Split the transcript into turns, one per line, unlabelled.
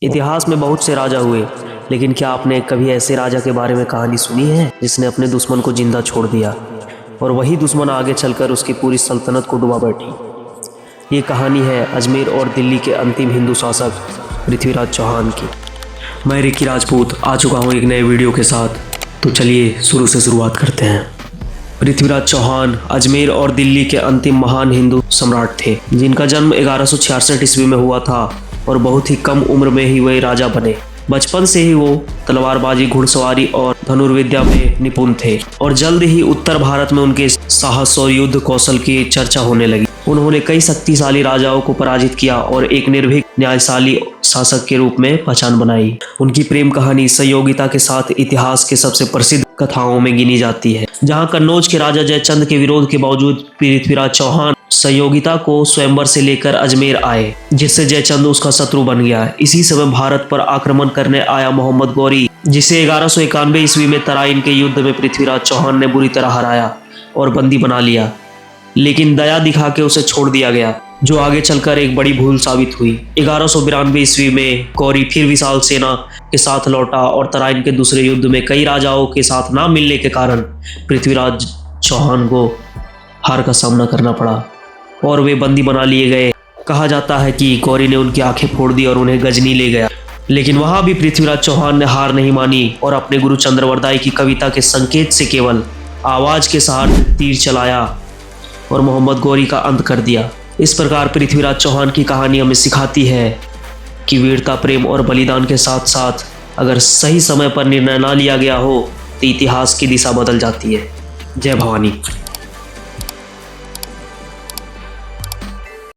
इतिहास में बहुत से राजा हुए, लेकिन क्या आपने कभी ऐसे राजा के बारे में कहानी सुनी है जिसने अपने दुश्मन को जिंदा छोड़ दिया और वही दुश्मन आगे चलकर उसकी पूरी सल्तनत को डुबा बैठी। ये कहानी है अजमेर और दिल्ली के अंतिम हिंदू शासक पृथ्वीराज चौहान की। मैं रिकी राजपूत आ चुका हूँ एक नए वीडियो के साथ, तो चलिए शुरू से शुरुआत करते हैं। पृथ्वीराज चौहान अजमेर और दिल्ली के अंतिम महान हिंदू सम्राट थे, जिनका जन्म 1166 ईस्वी में हुआ था और बहुत ही कम उम्र में ही वे राजा बने। बचपन से ही वो तलवारबाजी, घुड़सवारी और धनुर्विद्या में निपुण थे और जल्द ही उत्तर भारत में उनके साहस और युद्ध कौशल की चर्चा होने लगी। उन्होंने कई शक्तिशाली राजाओं को पराजित किया और एक निर्भीक, न्यायशाली शासक के रूप में पहचान बनाई। उनकी प्रेम कहानी संयोगिता के साथ इतिहास के सबसे प्रसिद्ध कथाओं में गिनी जाती है। जहां कन्नौज के राजा जयचंद के विरोध के बावजूद पृथ्वीराज चौहान संयोगिता को स्वयंवर से लेकर अजमेर आए, जिससे जयचंद उसका शत्रु बन गया। इसी समय भारत पर आक्रमण करने आया मोहम्मद गौरी, जिसे 1191 ईस्वी में तराइन के युद्ध में पृथ्वीराज चौहान ने बुरी तरह हराया और बंदी बना लिया, लेकिन दया दिखा के उसे छोड़ दिया गया, जो आगे चलकर एक बड़ी भूल साबित हुई। 1192 ईस्वी में गौरी फिर विशाल सेना के साथ लौटा और तराइन के दूसरे युद्ध में कई राजाओं के साथ ना मिलने के कारण पृथ्वीराज चौहान को हार का सामना करना पड़ा और वे बंदी बना लिए गए। कहा जाता है कि गौरी ने उनकी आंखें फोड़ दी और उन्हें गजनी ले गया, लेकिन वहां भी पृथ्वीराज चौहान ने हार नहीं मानी और अपने गुरु चंद्रवरदाई की कविता के संकेत से केवल आवाज के सहारे तीर चलाया और मोहम्मद गौरी का अंत कर दिया। इस प्रकार पृथ्वीराज चौहान की कहानी हमें सिखाती है कि वीरता, प्रेम और बलिदान के साथ साथ अगर सही समय पर निर्णय ना लिया गया हो तो इतिहास की दिशा बदल जाती है। जय भवानी।